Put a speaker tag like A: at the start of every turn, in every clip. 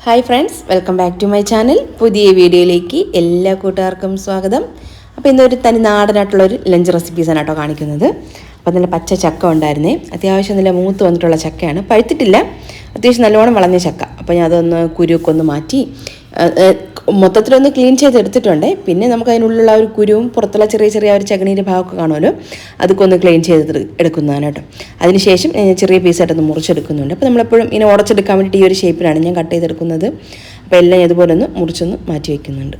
A: Hi friends, welcome back to my channel. പുതിയ വീഡിയോയിലേക്ക് എല്ലാ കൂട്ടുകാർക്കും സ്വാഗതം. അപ്പോൾ ഇന്നൊരു തനി നാടനായിട്ടുള്ളൊരു ലഞ്ച് റെസിപ്പീസാണ് കേട്ടോ കാണിക്കുന്നത്. അപ്പോൾ നല്ല പച്ച ചക്ക ഉണ്ടായിരുന്നേ, അത്യാവശ്യം നല്ല മൂത്ത് വന്നിട്ടുള്ള ചക്കയാണ്, പഴുത്തിട്ടില്ല, അത്യാവശ്യം നല്ലോണം വളഞ്ഞ ചക്ക. അപ്പോൾ ഞാൻ അതൊന്ന് കുരുവൊക്കെ ഒന്ന് മാറ്റി മൊത്തത്തിലൊന്ന് ക്ലീൻ ചെയ്തെടുത്തിട്ടുണ്ട്. പിന്നെ നമുക്ക് അതിനുള്ളിലുള്ള ഒരു കുരുവും പുറത്തുള്ള ചെറിയ ചെറിയ ഒരു ചകിനീൻ്റെ ഭാഗമൊക്കെ കാണുമല്ലോ, അതൊക്കെ ഒന്ന് ക്ലീൻ ചെയ്ത് എടുക്കുന്നതാണ് കേട്ടോ. അതിനുശേഷം ചെറിയ പീസായിട്ടൊന്ന് മുറിച്ചെടുക്കുന്നുണ്ട്. അപ്പോൾ നമ്മളെപ്പോഴും ഇങ്ങനെ ഉടച്ചെടുക്കാൻ വേണ്ടിയിട്ട് ഈ ഒരു ഷേപ്പിലാണ് ഞാൻ കട്ട് ചെയ്തെടുക്കുന്നത്. അപ്പോൾ എല്ലാം ഇതുപോലെ ഒന്ന് മുറിച്ചൊന്ന് മാറ്റി വയ്ക്കുന്നുണ്ട്.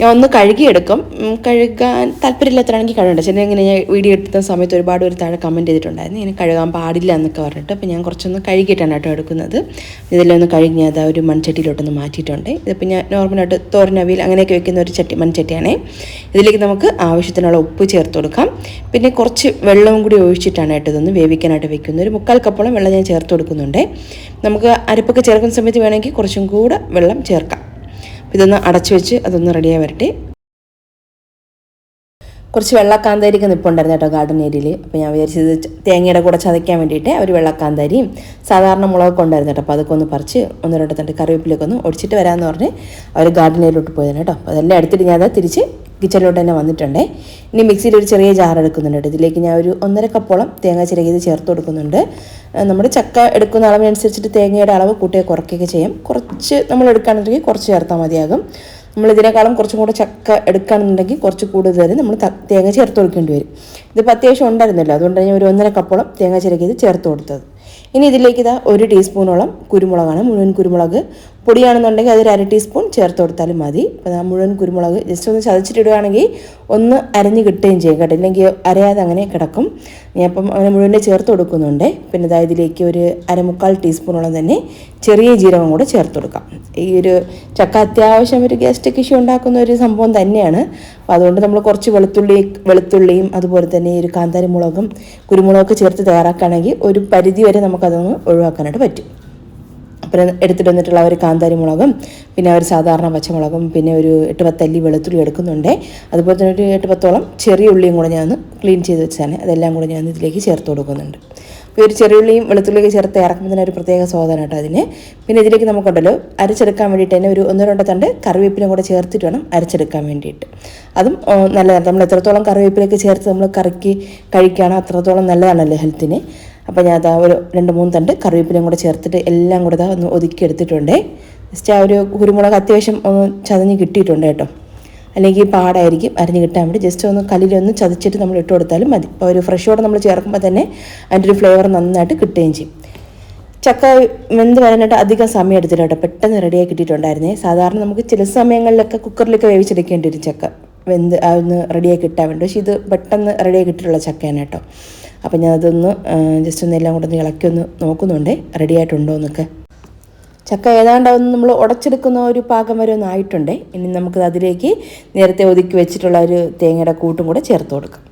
A: ഞാൻ ഒന്ന് കഴുകിയെടുക്കും. കഴുകാൻ താല്പര്യമില്ലാത്തതാണെങ്കിൽ കഴുകണ്ട. ചില ഇങ്ങനെ ഞാൻ വീഡിയോ എടുത്ത സമയത്ത് ഒരുപാട് ഒരു താഴെ കമൻറ്റ് ചെയ്തിട്ടുണ്ടായിരുന്നു, ഇങ്ങനെ കഴുകാൻ പാടില്ല എന്നൊക്കെ പറഞ്ഞിട്ട്. അപ്പോൾ ഞാൻ കുറച്ചൊന്ന് കഴുകിയിട്ടാണ് കേട്ടോ എടുക്കുന്നത്. ഇതെല്ലാം ഒന്ന് കഴുകി അത് ഒരു മൺചട്ടിയിലോട്ടൊന്ന് മാറ്റിയിട്ടുണ്ട്. ഇതിപ്പോൾ ഞാൻ നോർമലായിട്ട് തോരനവിയൽ അങ്ങനെയൊക്കെ വെക്കുന്ന ഒരു മൺചട്ടിയാണേ. ഇതിലേക്ക് നമുക്ക് ആവശ്യത്തിനുള്ള ഉപ്പ് ചേർത്ത് കൊടുക്കാം. പിന്നെ കുറച്ച് വെള്ളവും കൂടി ഒഴിച്ചിട്ടാണ് കേട്ടോ ഇതൊന്ന് വേവിക്കാനായിട്ട് വെക്കുന്നത്. ഒരു 3/4 കപ്പോളം വെള്ളം ഞാൻ ചേർത്ത് കൊടുക്കുന്നുണ്ട്. നമുക്ക് അരപ്പൊക്കെ ചേർക്കുന്ന സമയത്ത് വേണമെങ്കിൽ കുറച്ചും കൂടെ വെള്ളം ചേർക്കാം. ഇതൊന്ന് അടച്ചു വെച്ച് അതൊന്ന് റെഡിയായി വരട്ടെ. കുറച്ച് വെള്ളക്കാന്താരിക്ക് നിൽപ്പുണ്ടായിരുന്നു കേട്ടോ ഗാർഡൻ ഏരിയയിൽ. അപ്പോൾ ഞാൻ വിചാരിച്ചത് തേങ്ങയുടെ കൂടെ ചതയ്ക്കാൻ വേണ്ടിയിട്ട് ഒരു വെള്ളക്കാന്താരിയും സാധാരണ മുളകൊക്കെ ഉണ്ടായിരുന്നു കേട്ടോ. അപ്പോൾ അതൊക്കെ ഒന്ന് പറിച്ച് 1-2 തണ്ട് കറിവേപ്പിലൊക്കെ ഒന്ന് ഒടിച്ചിട്ട് വരാമെന്ന് പറഞ്ഞ് അവർ ഗാർഡൻ ഏരിയയിലോട്ട് പോയതാണ് കേട്ടോ. അപ്പോൾ അതെല്ലാം എടുത്തിട്ട് ഞാൻ അത് തിരിച്ച് കിച്ചണിലോട്ട് തന്നെ വന്നിട്ടുണ്ട്. ഇനി മിക്സിയിൽ ഒരു ചെറിയ ജാർ എടുക്കുന്നുണ്ട്. ഇതിലേക്ക് ഞാൻ ഒരു 1.5 കപ്പോളം തേങ്ങ ചിരകിയത് ചേർത്ത് കൊടുക്കുന്നുണ്ട്. നമ്മുടെ ചക്ക എടുക്കുന്ന അളവിനനുസരിച്ചിട്ട് തേങ്ങയുടെ അളവ് കൂട്ടുകയോ കുറയ്ക്കുകയൊക്കെ ചെയ്യാം. കുറച്ച് നമ്മൾ എടുക്കുകയാണെന്നുണ്ടെങ്കിൽ കുറച്ച് ചേർത്താൽ മതിയാകും. നമ്മളിതിനേക്കാളും കുറച്ചും കൂടെ ചക്ക എടുക്കുകയാണെന്നുണ്ടെങ്കിൽ കുറച്ച് കൂടുതൽ നമ്മൾ തേങ്ങ ചേർത്ത് കൊടുക്കേണ്ടി വരും. ഇതിപ്പോൾ അത്യാവശ്യം ഉണ്ടായിരുന്നല്ലോ, അതുകൊണ്ട് ഞാൻ ഒരു 1.5 കപ്പോളം തേങ്ങ ചിരകിയത് ചേർത്ത് കൊടുത്തത്. ഇനി ഇതിലേക്ക് 1 ടീസ്പൂണോളം കുരുമുളകാണ്, മുഴുവൻ കുരുമുളക്. പൊടിയാണെന്നുണ്ടെങ്കിൽ അതൊരു 1/2 ടീസ്പൂൺ ചേർത്ത് കൊടുത്താലും മതി. അപ്പോൾ ആ മുഴുവൻ കുരുമുളക് ജസ്റ്റ് ഒന്ന് ചതച്ചിട്ടിടുകയാണെങ്കിൽ ഒന്ന് അരഞ്ഞ് കിട്ടുകയും ചെയ്യും കേട്ടോ, ഇല്ലെങ്കിൽ അരയാതെ അങ്ങനെ കിടക്കും. ഞാൻ അപ്പം അങ്ങനെ മുഴുവനെ ചേർത്ത് കൊടുക്കുന്നുണ്ട്. പിന്നെ ഇതിലേക്ക് ഒരു 1/4 ടീസ്പൂണോളം തന്നെ ചെറിയ ജീരകം കൂടെ ചേർത്ത് കൊടുക്കാം. ഈ ഒരു ചക്ക അത്യാവശ്യം ഒരു ഗ്യാസ്ട്രിക് ഇഷ്യൂ ഉണ്ടാക്കുന്ന ഒരു സംഭവം തന്നെയാണ്. അപ്പോൾ അതുകൊണ്ട് നമ്മൾ കുറച്ച് വെളുത്തുള്ളിയും അതുപോലെ തന്നെ ഒരു കാന്താരി മുളകും കുരുമുളകൊക്കെ ചേർത്ത് തയ്യാറാക്കുകയാണെങ്കിൽ ഒരു പരിധി വരെ നമുക്കതൊന്ന് ഒഴിവാക്കാനായിട്ട് പറ്റും. അപ്പോൾ എടുത്തിട്ട് വന്നിട്ടുള്ള ഒരു കാന്താരി മുളകും പിന്നെ ഒരു സാധാരണ പച്ചമുളകും പിന്നെ ഒരു 8-10 അല്ലി വെളുത്തുള്ളി എടുക്കുന്നുണ്ട്. അതുപോലെ തന്നെ ഒരു 8-10ഓളം ചെറിയ ഉള്ളിയും കൂടെ ഞാൻ ക്ലീൻ ചെയ്ത് വെച്ചാണ്, അതെല്ലാം കൂടെ ഞാൻ ഇതിലേക്ക് ചേർത്ത് കൊടുക്കുന്നുണ്ട്. അപ്പോൾ ഒരു ചെറിയുള്ളിയും വെളുത്തുള്ളിയൊക്കെ ചേർത്ത് ഇറക്കുമ്പോൾ തന്നെ ഒരു പ്രത്യേക സ്വാദാണ് കേട്ടോ അതിന്. പിന്നെ ഇതിലേക്ക് നമുക്കുണ്ടല്ലോ അരച്ചെടുക്കാൻ വേണ്ടിയിട്ട് തന്നെ ഒരു 1-2 തണ്ട് കറിവേപ്പിലും കൂടെ ചേർത്തിട്ട് വേണം അരച്ചെടുക്കാൻ വേണ്ടിയിട്ട്. അതും നല്ലതാണ്. നമ്മൾ എത്രത്തോളം കറിവേപ്പിലൊക്കെ ചേർത്ത് നമ്മൾ കറിക്ക് കഴിക്കുകയാണോ അത്രത്തോളം നല്ലതാണല്ലോ ഹെൽത്തിന്. അപ്പോൾ ഞാൻ ഒരു 2-3 തണ്ട് കറിവേപ്പിലയും കൂടെ ചേർത്തിട്ട് എല്ലാം കൂടെ ഒന്ന് ഒതുക്കി എടുത്തിട്ടുണ്ട്. ജസ്റ്റ് ആ ഒരു കുരുമുളക് അത്യാവശ്യം ഒന്ന് ചതഞ്ഞ് കിട്ടിയിട്ടുണ്ട് കേട്ടോ, അല്ലെങ്കിൽ പാടായിരിക്കും അരിഞ്ഞ് കിട്ടാൻ വേണ്ടി. ജസ്റ്റ് ഒന്ന് കല്ലിലൊന്ന് ചതച്ചിട്ട് നമ്മൾ ഇട്ട് കൊടുത്താലും മതി. അപ്പോൾ ഒരു ഫ്രഷോടെ നമ്മൾ ചേർക്കുമ്പോൾ തന്നെ അതിൻ്റെ ഒരു ഫ്ലേവർ നന്നായിട്ട് കിട്ടുകയും ചെയ്യും. ചക്ക വെന്ത് വരാനായിട്ട് അധികം സമയം എടുത്തില്ല കേട്ടോ, പെട്ടെന്ന് റെഡിയായി കിട്ടിയിട്ടുണ്ടായിരുന്നേ. സാധാരണ നമുക്ക് ചില സമയങ്ങളിലൊക്കെ കുക്കറിലൊക്കെ വേവിച്ചെടുക്കേണ്ടി വരും ചക്ക വെന്ത് ഒന്ന് റെഡിയായി കിട്ടാൻ വേണ്ടി. പക്ഷേ ഇത് പെട്ടെന്ന് റെഡിയായി കിട്ടിയിട്ടുള്ള ചക്കയാണ് കേട്ടോ. അപ്പോൾ ഞാനതൊന്ന് ജസ്റ്റ് ഒന്ന് എല്ലാം കൂടെ ഒന്ന് ഇളക്കി ഒന്ന് നോക്കുന്നുണ്ട് റെഡി ആയിട്ടുണ്ടോ എന്നൊക്കെ. ചക്ക ഏതാണ്ടൊന്ന് നമ്മൾ ഉടച്ചെടുക്കുന്ന ഒരു പാകം വരെ ഒന്ന് ആയിട്ടുണ്ട്. ഇനി നമുക്ക് അതിലേക്ക് നേരത്തെ ഒതുക്കി വെച്ചിട്ടുള്ള ഒരു തേങ്ങയുടെ കൂട്ടും കൂടെ ചേർത്ത് കൊടുക്കാം.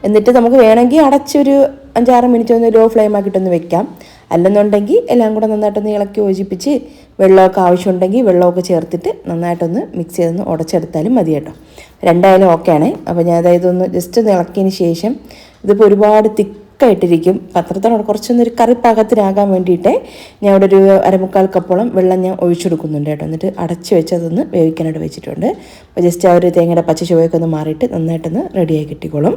A: എന്നിട്ട് നമുക്ക് വേണമെങ്കിൽ അടച്ചൊരു 5-6 മിനിറ്റ് ഒന്ന് ലോ ഫ്ലെയിം ആക്കിയിട്ടൊന്ന് വെക്കാം. അല്ലെന്നുണ്ടെങ്കിൽ എല്ലാം കൂടെ നന്നായിട്ടൊന്ന് ഇളക്കി യോജിപ്പിച്ച് വെള്ളമൊക്കെ ആവശ്യമുണ്ടെങ്കിൽ വെള്ളമൊക്കെ ചേർത്തിട്ട് നന്നായിട്ടൊന്ന് മിക്സ് ചെയ്തൊന്ന് ഉടച്ചെടുത്താലും മതി കേട്ടോ. രണ്ടായാലും ഓക്കെയാണ്. അപ്പോൾ ഞാൻ അതായത് ഒന്ന് ജസ്റ്റ് ഒന്ന് ഇളക്കിയതിന് ശേഷം ഇതിപ്പോൾ ഒരുപാട് തിക്കായിട്ടിരിക്കും. പത്രത്തോളം കുറച്ചൊന്നൊരു കറി പാകത്തിനാകാൻ വേണ്ടിയിട്ട് ഞാൻ ഇവിടെ ഒരു 1/4 കപ്പോളം വെള്ളം ഞാൻ ഒഴിച്ചെടുക്കുന്നുണ്ട് കേട്ടോ. എന്നിട്ട് അടച്ച് വെച്ച് അതൊന്ന് വേവിക്കാനായിട്ട് വെച്ചിട്ടുണ്ട്. അപ്പോൾ ജസ്റ്റ് ആ ഒരു തേങ്ങയുടെ പച്ച ചുവയൊക്കെ ഒന്ന് മാറിയിട്ട് നന്നായിട്ടൊന്ന് റെഡിയായി കിട്ടിക്കോളും.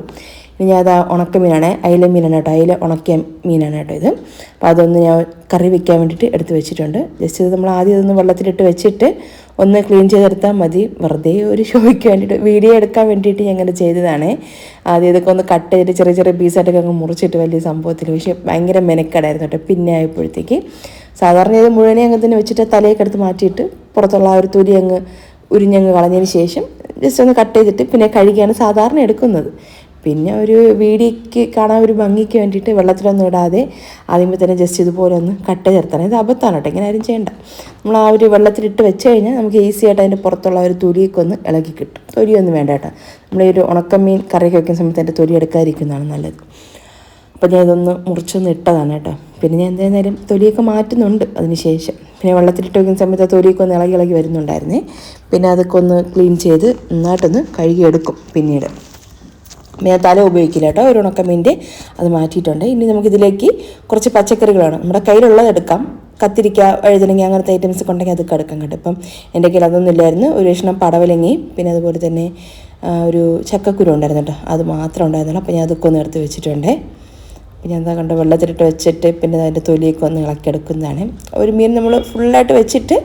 A: ഇനി ഞാൻ ഉണക്ക മീനാണ്, അയില മീനാണ് കേട്ടോ, അയില ഉണക്കിയ മീനാണ് കേട്ടോ ഇത്. അപ്പോൾ അതൊന്ന് ഞാൻ കറി വെക്കാൻ വേണ്ടിയിട്ട് എടുത്ത് വെച്ചിട്ടുണ്ട്. ജസ്റ്റ് ഇത് നമ്മൾ ആദ്യം ഇതൊന്ന് വെള്ളത്തിലിട്ട് വെച്ചിട്ട് ഒന്ന് ക്ലീൻ ചെയ്തെടുത്താൽ മതി. വെറുതെ ഒരു ഷോയ്ക്ക് വേണ്ടിയിട്ട് വീഡിയോ എടുക്കാൻ വേണ്ടിയിട്ട് ഞാൻ അങ്ങനെ ചെയ്തതാണ്. ആദ്യം ഇതൊക്കെ ഒന്ന് കട്ട് ചെയ്തിട്ട് ചെറിയ ചെറിയ പീസായിട്ടൊക്കെ അങ്ങ് മുറിച്ചിട്ട് വലിയ സംഭവത്തിൽ, പക്ഷേ ഭയങ്കര മെനക്കെടായിരുന്നു കേട്ടോ. പിന്നെ ആയപ്പോഴത്തേക്ക് സാധാരണ ഇത് മുഴുവനെ അങ്ങ് തന്നെ വെച്ചിട്ട് തലയൊക്കെ എടുത്ത് മാറ്റിയിട്ട് പുറത്തുള്ള ആ ഒരു തൊലി അങ്ങ് ഉരിഞ്ഞങ്ങ് കളഞ്ഞതിന് ശേഷം ജസ്റ്റ് ഒന്ന് കട്ട് ചെയ്തിട്ട് പിന്നെ കഴുകിയാണ് സാധാരണ എടുക്കുന്നത്. പിന്നെ ഒരു വീഡിയോയ്ക്ക് കാണാൻ ഒരു ഭംഗിക്ക് വേണ്ടിയിട്ട് വെള്ളത്തിലൊന്നും ഇടാതെ ആദ്യമേ തന്നെ ജസ്റ്റ് ഇതുപോലെ ഒന്ന് കട്ട് ചേർത്തണം. ഇത് അബദ്ധമാണ് കേട്ടോ, ഇങ്ങനെ ആരും ചെയ്യണ്ട. നമ്മൾ ആ ഒരു വെള്ളത്തിലിട്ട് വെച്ച് കഴിഞ്ഞാൽ നമുക്ക് ഈസി ആയിട്ട് അതിൻ്റെ പുറത്തുള്ള ഒരു തൊലിയൊക്കെ ഒന്ന് ഇളകി കിട്ടും. തൊലിയൊന്നും വേണ്ട കേട്ടോ. നമ്മൾ ഈ ഒരു ഉണക്കമീൻ കറിയൊക്കെ വയ്ക്കുന്ന സമയത്ത് അതിൻ്റെ തൊലി എടുക്കാതിരിക്കുന്നതാണ് നല്ലത്. അപ്പോൾ ഞാൻ ഇതൊന്ന് മുറിച്ചൊന്ന് ഇട്ടതാണ് കേട്ടോ. പിന്നെ ഞാൻ എന്തായാലും തൊലിയൊക്കെ മാറ്റുന്നുണ്ട് അതിന് ശേഷം. പിന്നെ വെള്ളത്തിലിട്ട് വയ്ക്കുന്ന സമയത്ത് ആ തൊലിയൊക്കെ ഒന്ന് ഇളകി വരുന്നുണ്ടായിരുന്നേ. പിന്നെ അതൊക്കെ ഒന്ന് ക്ലീൻ ചെയ്ത് നന്നായിട്ടൊന്ന് കഴുകിയെടുക്കും പിന്നീട്. ഞാൻ തല ഉപയോഗിക്കില്ല കേട്ടോ, ഒരു ഉണക്കമീൻ്റെ അത് മാറ്റിയിട്ടുണ്ട്. ഇനി നമുക്കിതിലേക്ക് കുറച്ച് പച്ചക്കറികളാണ്, നമ്മുടെ കയ്യിലുള്ളത് എടുക്കാം. കത്തിരിക്ക, വഴുതനങ്ങ അങ്ങനത്തെ ഐറ്റംസ് ഒക്കെ ഉണ്ടെങ്കിൽ അതൊക്കെ എടുക്കാം കേട്ടോ. ഇപ്പം എൻ്റെ കയ്യിൽ അതൊന്നും ഇല്ലായിരുന്നു. ഒരു കഷ്ണം പടവലങ്ങയും പിന്നെ അതുപോലെ തന്നെ ഒരു ചക്കക്കുരു ഉണ്ടായിരുന്നു കേട്ടോ, അത് മാത്രം ഉണ്ടായിരുന്നുള്ളൂ. അപ്പോൾ ഞാൻ അതൊക്കെ ഒന്ന് എടുത്ത് വെച്ചിട്ടുണ്ട്. പിന്നെ എന്താ കണ്ടോ, വെള്ളത്തിലിട്ട് വെച്ചിട്ട് പിന്നെ അതിൻ്റെ തൊലിയൊക്കെ ഒന്ന് ഇളക്കിയെടുക്കുന്നതാണ്. ഒരു മീൻ നമ്മൾ ഫുള്ളായിട്ട് വെച്ചിട്ട്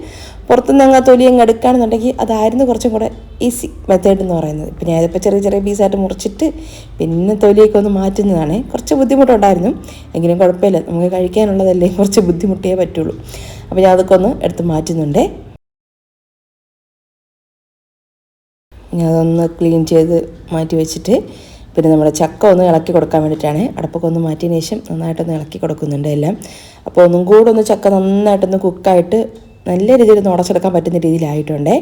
A: പുറത്തുനിന്ന് അങ്ങ് തൊലി അങ്ങ് എടുക്കുകയാണെന്നുണ്ടെങ്കിൽ അതായിരുന്നു കുറച്ചും കൂടെ ഈസി മെത്തേഡ് എന്ന് പറയുന്നത്. പിന്നെ അതിപ്പോൾ ചെറിയ ചെറിയ പീസായിട്ട് മുറിച്ചിട്ട് പിന്നെ തൊലിയൊക്കെ ഒന്ന് മാറ്റുന്നതാണ്. കുറച്ച് ബുദ്ധിമുട്ടുണ്ടായിരുന്നു, എങ്കിലും കുഴപ്പമില്ല, നമുക്ക് കഴിക്കാനുള്ളതല്ലേ, കുറച്ച് ബുദ്ധിമുട്ടേ പറ്റുള്ളൂ. അപ്പോൾ ഞാൻ അതൊക്കെ ഒന്ന് എടുത്ത് മാറ്റുന്നുണ്ട്. ഇനി അതൊന്ന് ക്ലീൻ ചെയ്ത് മാറ്റി വെച്ചിട്ട് പിന്നെ നമ്മുടെ ചക്ക ഒന്ന് ഇളക്കി കൊടുക്കാൻ വേണ്ടിയിട്ടാണ്. അടപ്പൊക്കെ ഒന്ന് മാറ്റിയതിന് ശേഷം നന്നായിട്ടൊന്ന് ഇളക്കി കൊടുക്കുന്നുണ്ട് എല്ലാം. അപ്പോൾ ഒന്നും കൂടെ ഒന്ന് ചക്ക നന്നായിട്ടൊന്ന് കുക്കായിട്ട് നല്ല രീതിയിൽ ഒന്ന് ഉടച്ചെടുക്കാൻ പറ്റുന്ന രീതിയിലായിട്ടുണ്ട്.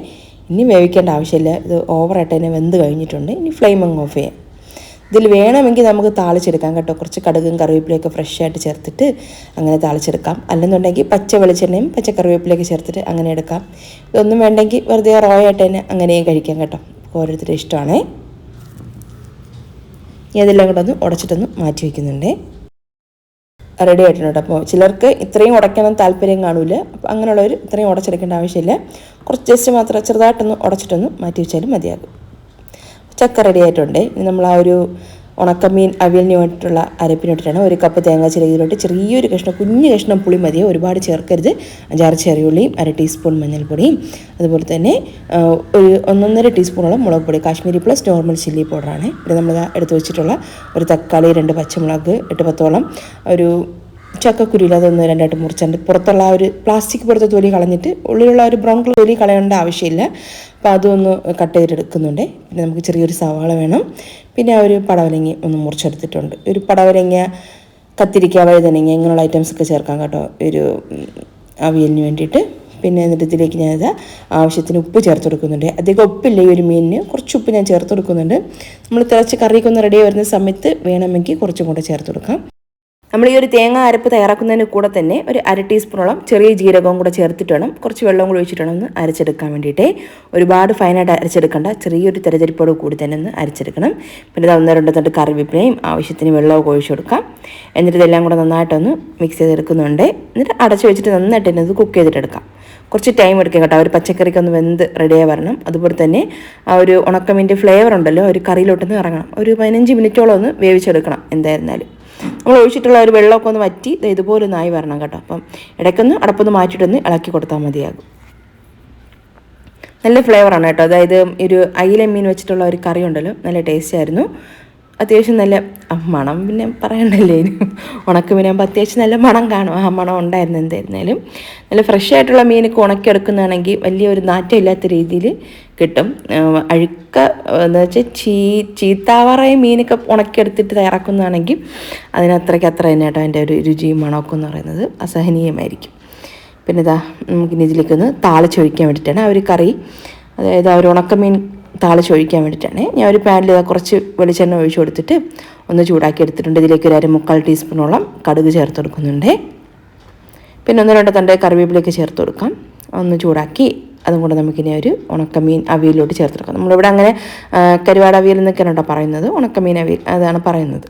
A: ഇനി വേവിക്കേണ്ട ആവശ്യമില്ല, ഇത് ഓവറായിട്ട് തന്നെ വെന്ത് കഴിഞ്ഞിട്ടുണ്ട്. ഇനി ഫ്ലെയിം അങ്ങ് ഓഫ് ചെയ്യാം. ഇതിൽ വേണമെങ്കിൽ നമുക്ക് താളിച്ചെടുക്കാം കേട്ടോ, കുറച്ച് കടുകും കറിവേപ്പിലയൊക്കെ ഫ്രഷ് ആയിട്ട് ചേർത്തിട്ട് അങ്ങനെ താളിച്ചെടുക്കാം. അല്ലെന്നുണ്ടെങ്കിൽ പച്ച വെളിച്ചെണ്ണയും പച്ച കറിവേപ്പിലയൊക്കെ ചേർത്തിട്ട് അങ്ങനെ എടുക്കാം. ഇതൊന്നും വേണ്ടെങ്കിൽ വെറുതെ റോയായിട്ട് തന്നെ അങ്ങനെയും കഴിക്കാം കേട്ടോ, ഓരോരുത്തരുടെ ഇഷ്ടമാണേ. ഇതെല്ലാം കൂടെ ഒന്ന് ഉടച്ചിട്ടൊന്ന് മാറ്റി വയ്ക്കുന്നുണ്ട്. റെഡി ആയിട്ടുണ്ട്. അപ്പോൾ ചിലർക്ക് ഇത്രയും ഉടയ്ക്കണം താല്പര്യം കാണില്ല, അപ്പോൾ അങ്ങനെയുള്ളവർ ഇത്രയും ഉടച്ചെടുക്കേണ്ട ആവശ്യമില്ല. കുറച്ച് ജസ്റ്റ് മാത്രം ചെറുതായിട്ടൊന്ന് ഉടച്ചിട്ടൊന്ന് മാറ്റി വെച്ചാലും മതിയാകും. ചക്ക റെഡി ആയിട്ടുണ്ട്. ഇനി നമ്മൾ ആ ഒരു ഉണക്കമീൻ അവിയലിന് വേണ്ടിയിട്ടുള്ള അരപ്പിനിട്ടിട്ടാണ്. ഒരു കപ്പ് തേങ്ങ ചിരകിയിലോട്ട് ചെറിയൊരു കഷ്ണം, കുഞ്ഞു കഷ്ണം പുളി മതിയോ, ഒരുപാട് ചേർക്കരുത്. 5-6 ചെറിയുള്ളിയും 1 ടീസ്പൂൺ മഞ്ഞൾപ്പൊടിയും അതുപോലെ തന്നെ ഒരു 1.5 ടീസ്പൂണോളം മുളക് പൊടി, കാശ്മീരി പ്ലസ് നോർമൽ ചില്ലി പൗഡറാണ്. പിന്നെ നമ്മൾ എടുത്ത് വെച്ചിട്ടുള്ള ഒരു തക്കാളി, 2 പച്ചമുളക്, 8-10ഓളം ഒരു ചക്കക്കുരുവിൽ അതൊന്ന് 2ആയിട്ട് മുറിച്ചിട്ട് പുറത്തുള്ള ആ ഒരു പ്ലാസ്റ്റിക് പുറത്തെ തൊലി കളഞ്ഞിട്ട് ഉള്ളിലുള്ള ഒരു ബ്രൗൺ കളർ തൊലി കളയേണ്ട ആവശ്യമില്ല. അപ്പോൾ അതൊന്ന് കട്ട് ചെയ്തെടുക്കുന്നുണ്ട്. പിന്നെ നമുക്ക് ചെറിയൊരു സവാള വേണം. പിന്നെ ആ ഒരു പടവലങ്ങ ഒന്ന് മുറിച്ചെടുത്തിട്ടുണ്ട്. ഒരു പടവലങ്ങ, കത്തിരിക്ക, വഴുതനങ്ങ ഇങ്ങനെയുള്ള ഐറ്റംസൊക്കെ ചേർക്കാം കേട്ടോ ഒരു അവിയലിന് വേണ്ടിയിട്ട്. പിന്നെ എന്നിട്ട് ഇതിലേക്ക് ഞാനിത് ആവശ്യത്തിന് ഉപ്പ് ചേർത്ത് കൊടുക്കുന്നുണ്ട്. അധികം ഉപ്പില്ല ഈ ഒരു മീനിന്, കുറച്ച് ഉപ്പ് ഞാൻ ചേർത്ത് കൊടുക്കുന്നുണ്ട്. നമ്മൾ തിളച്ച് കറിയൊക്കെ ഒന്ന് റെഡി വരുന്ന സമയത്ത് വേണമെങ്കിൽ കുറച്ചും കൂടെ ചേർത്ത് കൊടുക്കാം. നമ്മൾ ഈ ഒരു തേങ്ങ അരപ്പ് തയ്യാറാക്കുന്നതിന് കൂടെ തന്നെ ഒരു 1 ടീസ്പൂണോളം ചെറിയ ജീരകവും കൂടെ ചേർത്തിട്ട് വേണം, കുറച്ച് വെള്ളം കൂടി ഒഴിച്ചിട്ട് വേണം ഒന്ന് അരച്ചെടുക്കാൻ വേണ്ടിയിട്ട്. ഒരുപാട് ഫൈനായിട്ട് അരച്ചെടുക്കേണ്ട, ചെറിയൊരു തെരഞ്ഞെടുപ്പോട് കൂടി തന്നെ ഒന്ന് അരച്ചെടുക്കണം. പിന്നെ 1-2 തണ്ട് കറിവേപ്പിലയും ആവശ്യത്തിന് വെള്ളമൊക്കെ ഒഴിച്ചു കൊടുക്കാം. എന്നിട്ട് ഇതെല്ലാം കൂടെ നന്നായിട്ടൊന്ന് മിക്സ് ചെയ്തെടുക്കുന്നുണ്ട്. എന്നിട്ട് അടച്ച് വെച്ചിട്ട് നന്നായിട്ട് തന്നെ അത് കുക്ക് ചെയ്തിട്ടെടുക്കാം. കുറച്ച് ടൈം എടുക്കും കേട്ടോ, ഒരു പച്ചക്കറിക്ക് ഒന്ന് വെന്ത് റെഡിയായി വരണം. അതുപോലെ തന്നെ ആ ഒരു ഉണക്കമീൻ്റെ ഫ്ലേവർ ഉണ്ടല്ലോ ഒരു കറിയിലോട്ടൊന്ന് ഇറങ്ങണം. ഒരു 15 മിനിറ്റോളം ഒന്ന് വേവിച്ചെടുക്കണം എന്തായിരുന്നാലും. നമ്മൾ ഒഴിച്ചിട്ടുള്ള ഒരു വെള്ളമൊക്കെ ഒന്ന് വറ്റി ഇതുപോലെ ഒന്ന് ആയി വരണം കേട്ടോ. അപ്പം ഇടയ്ക്കൊന്ന് അടപ്പൊന്ന് മാറ്റിയിട്ടൊന്ന് ഇളക്കി കൊടുത്താൽ മതിയാകും. നല്ല ഫ്ലേവറാണ് കേട്ടോ. അതായത് ഒരു അയില മീൻ വെച്ചിട്ടുള്ള ഒരു കറി ഉണ്ടല്ലോ, നല്ല ടേസ്റ്റ് ആയിരുന്നു. അത്യാവശ്യം നല്ല മണം പിന്നെ പറയണ്ടല്ലേ, ഉണക്കമീനാകുമ്പോൾ അത്യാവശ്യം നല്ല മണം കാണും. ആ മണം ഉണ്ടായിരുന്നു എന്തായിരുന്നാലും. നല്ല ഫ്രഷ് ആയിട്ടുള്ള മീനൊക്കെ ഉണക്കിയെടുക്കുന്നതാണെങ്കിൽ വലിയൊരു നാറ്റം ഇല്ലാത്ത രീതിയിൽ കിട്ടും. അഴുക്ക എന്ന് വെച്ചാൽ ചീത്താവാറായ മീനൊക്കെ ഉണക്കിയെടുത്തിട്ട് തയ്യാറാക്കുന്നതാണെങ്കിൽ അതിനത്രയ്ക്ക് അത്ര തന്നെ കേട്ടോ അതിൻ്റെ ഒരു രുചിയും മണമൊക്കെ എന്ന് പറയുന്നത് അസഹനീയമായിരിക്കും. പിന്നെ ഇതാ നമുക്കിനി ഇതിലേക്കൊന്ന് താളിച്ചൊഴിക്കാൻ വേണ്ടിയിട്ടാണ് ആ ഒരു കറി, അതായത് ആ ഒരു ഉണക്കമീൻ താളിച്ചൊഴിക്കാൻ വേണ്ടിയിട്ടാണ്. ഞാൻ ഒരു പാനിൽ കുറച്ച് വെളിച്ചെണ്ണ ഒഴിച്ച് കൊടുത്തിട്ട് ഒന്ന് ചൂടാക്കി എടുത്തിട്ടുണ്ട്. ഇതിലേക്ക് ഒരു 1/4 ടീസ്പൂണോളം കടുക് ചേർത്ത് കൊടുക്കുന്നുണ്ട്. പിന്നെ 1-2 തണ്ട് കറിവേപ്പിലയൊക്കെ ചേർത്ത് കൊടുക്കാം. ഒന്ന് ചൂടാക്കി അതും കൂടെ നമുക്കിനി ഒരു ഉണക്കമീൻ അവിയലിലോട്ട് ചേർത്തെടുക്കാം. നമ്മളിവിടെ അങ്ങനെ കരുവാട് അവിയൽ എന്നൊക്കെയാണ് കേട്ടോ പറയുന്നത്, ഉണക്കമീൻ അവിയൽ അതാണ് പറയുന്നത്.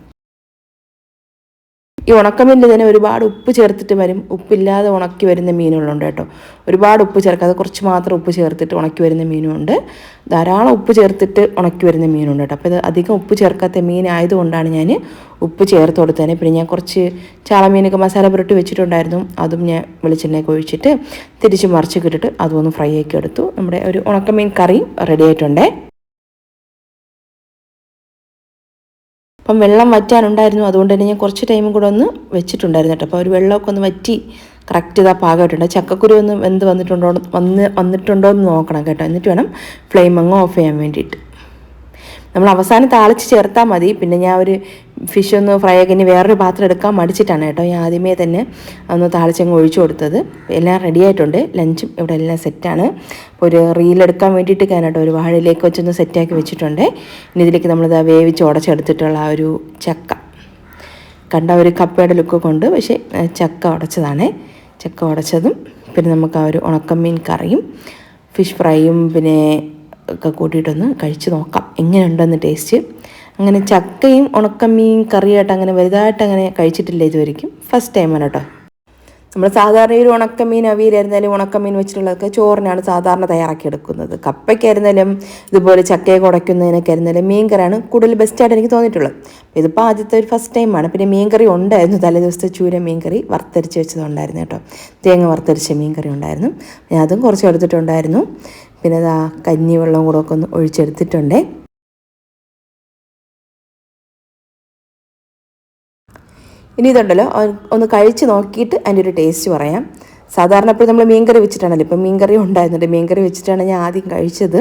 A: ഈ ഉണക്കമീനിൽ തന്നെ ഒരുപാട് ഉപ്പ് ചേർത്തിട്ട് വരും, ഉപ്പില്ലാതെ ഉണക്കി വരുന്ന മീനുകളുണ്ട് കേട്ടോ. ഒരുപാട് ഉപ്പ് ചേർക്കാതെ കുറച്ച് മാത്രം ഉപ്പ് ചേർത്തിട്ട് ഉണക്കി വരുന്ന മീനുമുണ്ട്, ധാരാളം ഉപ്പ് ചേർത്തിട്ട് ഉണക്കി വരുന്ന മീനുണ്ട് കേട്ടോ. അപ്പോൾ ഇത് അധികം ഉപ്പ് ചേർക്കാത്ത മീനായതുകൊണ്ടാണ് ഞാൻ ഉപ്പ് ചേർത്ത് കൊടുത്തത്. പിന്നെ ഞാൻ കുറച്ച് ചാളമീനൊക്കെ മസാല പുരട്ടി വെച്ചിട്ടുണ്ടായിരുന്നു, അതും ഞാൻ വെളിച്ചെണ്ണയൊക്കെ ഒഴിച്ചിട്ട് തിരിച്ച് മറിച്ച് കിട്ടിട്ട് അതും ഒന്ന് ഫ്രൈ ആക്കി എടുത്തു. നമ്മുടെ ഒരു ഉണക്കമീൻ കറി റെഡി ആയിട്ടുണ്ട്. അപ്പം വെള്ളം വറ്റാനുണ്ടായിരുന്നു, അതുകൊണ്ട് തന്നെ ഞാൻ കുറച്ച് ടൈമും കൂടെ ഒന്ന് വെച്ചിട്ടുണ്ടായിരുന്നു കേട്ടോ. അപ്പോൾ ഒരു വെള്ളമൊക്കെ ഒന്ന് വറ്റി കറക്റ്റ് ഇതാ പാകമായിട്ടുണ്ട്. ചക്കക്കുരു ഒന്ന് വെന്ത് വന്നിട്ടുണ്ടോ എന്ന് നോക്കണം കേട്ടോ. എന്നിട്ട് വേണം ഫ്ലെയിം അങ്ങ് ഓഫ് ചെയ്യാൻ വേണ്ടിയിട്ട്. നമ്മൾ അവസാനം താളിച്ച് ചേർത്താൽ മതി. പിന്നെ ഞാൻ ഒരു ഫിഷ് ഒന്ന് ഫ്രൈ ആക്കി ഇനി വേറൊരു പാത്രം എടുക്കാൻ മടിച്ചിട്ടാണ് കേട്ടോ ഞാൻ ആദ്യമേ തന്നെ ഒന്ന് താളിച്ചങ്ങ് ഒഴിച്ചു കൊടുത്തത്. എല്ലാം റെഡി ആയിട്ടുണ്ട്, ലഞ്ചും ഇവിടെ എല്ലാം സെറ്റാണ്. അപ്പോൾ ഒരു റീലെടുക്കാൻ വേണ്ടിയിട്ട് കേട്ടോ ഒരു വാഴയിലേക്ക് വെച്ചൊന്ന് സെറ്റാക്കി വെച്ചിട്ടുണ്ട്. ഇനി ഇതിലേക്ക് നമ്മളിത് വേവിച്ച് ഉടച്ചെടുത്തിട്ടുള്ള ആ ഒരു ചക്ക കണ്ട ഒരു കപ്പയുടെ ലുക്ക് കൊണ്ട്, പക്ഷേ ചക്ക ഉടച്ചതാണ്. ചക്ക ഉടച്ചതും പിന്നെ നമുക്ക് ആ ഒരു ഉണക്കമീൻ കറിയും ഫിഷ് ഫ്രൈയും പിന്നെ ഒക്കെ കൂട്ടിയിട്ടൊന്ന് കഴിച്ച് നോക്കാം എങ്ങനെയുണ്ടെന്ന് ടേസ്റ്റ്. അങ്ങനെ ചക്കയും ഉണക്കമീൻ കറിയായിട്ട് അങ്ങനെ വലുതായിട്ട് അങ്ങനെ കഴിച്ചിട്ടില്ല ഇതുവരെയ്ക്കും. ഫസ്റ്റ് ടൈമാണ് കേട്ടോ. നമ്മൾ സാധാരണ ഒരു ഉണക്കമീൻ അവിയലായിരുന്നാലും ഉണക്കമീൻ വെച്ചിട്ടുള്ളതൊക്കെ ചോറിനാണ് സാധാരണ തയ്യാറാക്കിയെടുക്കുന്നത്. കപ്പയ്ക്കായിരുന്നാലും ഇതുപോലെ ചക്കയൊക്കെ ഉടയ്ക്കുന്നതിനൊക്കെ ആയിരുന്നാലും മീൻ കറിയാണ് കൂടുതൽ ബെസ്റ്റായിട്ട് എനിക്ക് തോന്നിയിട്ടുള്ളത്. ഇതിപ്പോൾ ആദ്യത്തെ ഒരു ഫസ്റ്റ് ടൈമാണ്. പിന്നെ മീൻ കറി ഉണ്ടായിരുന്നു, തലേ ദിവസത്തെ ചൂര മീൻ കറി വറുത്തരിച്ച് വെച്ചതുണ്ടായിരുന്നു കേട്ടോ. തേങ്ങ വറുത്തരിച്ച മീൻ കറി ഉണ്ടായിരുന്നു, ഞാൻ അതും കുറച്ച് എടുത്തിട്ടുണ്ടായിരുന്നു. പിന്നെ അതാ കഞ്ഞിവെള്ളം കൂടെ ഒക്കെ ഒന്ന് ഒഴിച്ചെടുത്തിട്ടുണ്ടേ. ഇനി ഇതുണ്ടല്ലോ ഒന്ന് കഴിച്ച് നോക്കിയിട്ട് അതിൻ്റെ ഒരു ടേസ്റ്റ് പറയാം. സാധാരണ ഇപ്പോൾ നമ്മൾ മീൻകറി വെച്ചിട്ടാണല്ലോ, ഇപ്പം മീൻകറി ഉണ്ടായിരുന്നുണ്ട്, മീൻകറി വെച്ചിട്ടാണ് ഞാൻ ആദ്യം കഴിച്ചത്.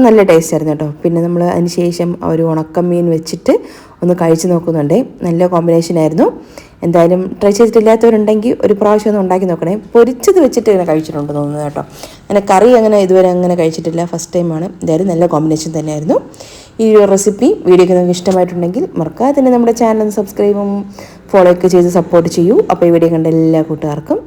A: നല്ല ടേസ്റ്റ് ആയിരുന്നു കേട്ടോ. പിന്നെ നമ്മൾ അതിന് ശേഷം ഒരു ഉണക്കമീൻ വെച്ചിട്ട് ഒന്ന് കഴിച്ച് നോക്കുന്നുണ്ട്, നല്ല കോമ്പിനേഷൻ ആയിരുന്നു. എന്തായാലും ട്രൈ ചെയ്തിട്ടില്ലാത്തവരുണ്ടെങ്കിൽ ഒരു പ്രാവശ്യം ഒന്ന് ഉണ്ടാക്കി നോക്കണേ. പൊരിച്ചത് വെച്ചിട്ട് ഇങ്ങനെ കഴിച്ചിട്ടുണ്ട് തോന്നുന്നത് കേട്ടോ. അങ്ങനെ കറി അങ്ങനെ ഇതുവരെ അങ്ങനെ കഴിച്ചിട്ടില്ല, ഫസ്റ്റ് ടൈമാണ്. എന്തായാലും നല്ല കോമ്പിനേഷൻ തന്നെയായിരുന്നു. ഈ ഒരു റെസിപ്പി വീഡിയോക്ക് നിങ്ങൾക്ക് ഇഷ്ടമായിട്ടുണ്ടെങ്കിൽ മറക്കാതെ തന്നെ നമ്മുടെ ചാനൽ സബ്സ്ക്രൈബും ഫോളോ ഒക്കെ ചെയ്ത് സപ്പോർട്ട് ചെയ്യൂ. അപ്പോൾ ഈ വീഡിയോ കണ്ട എല്ലാ കൂട്ടുകാർക്കും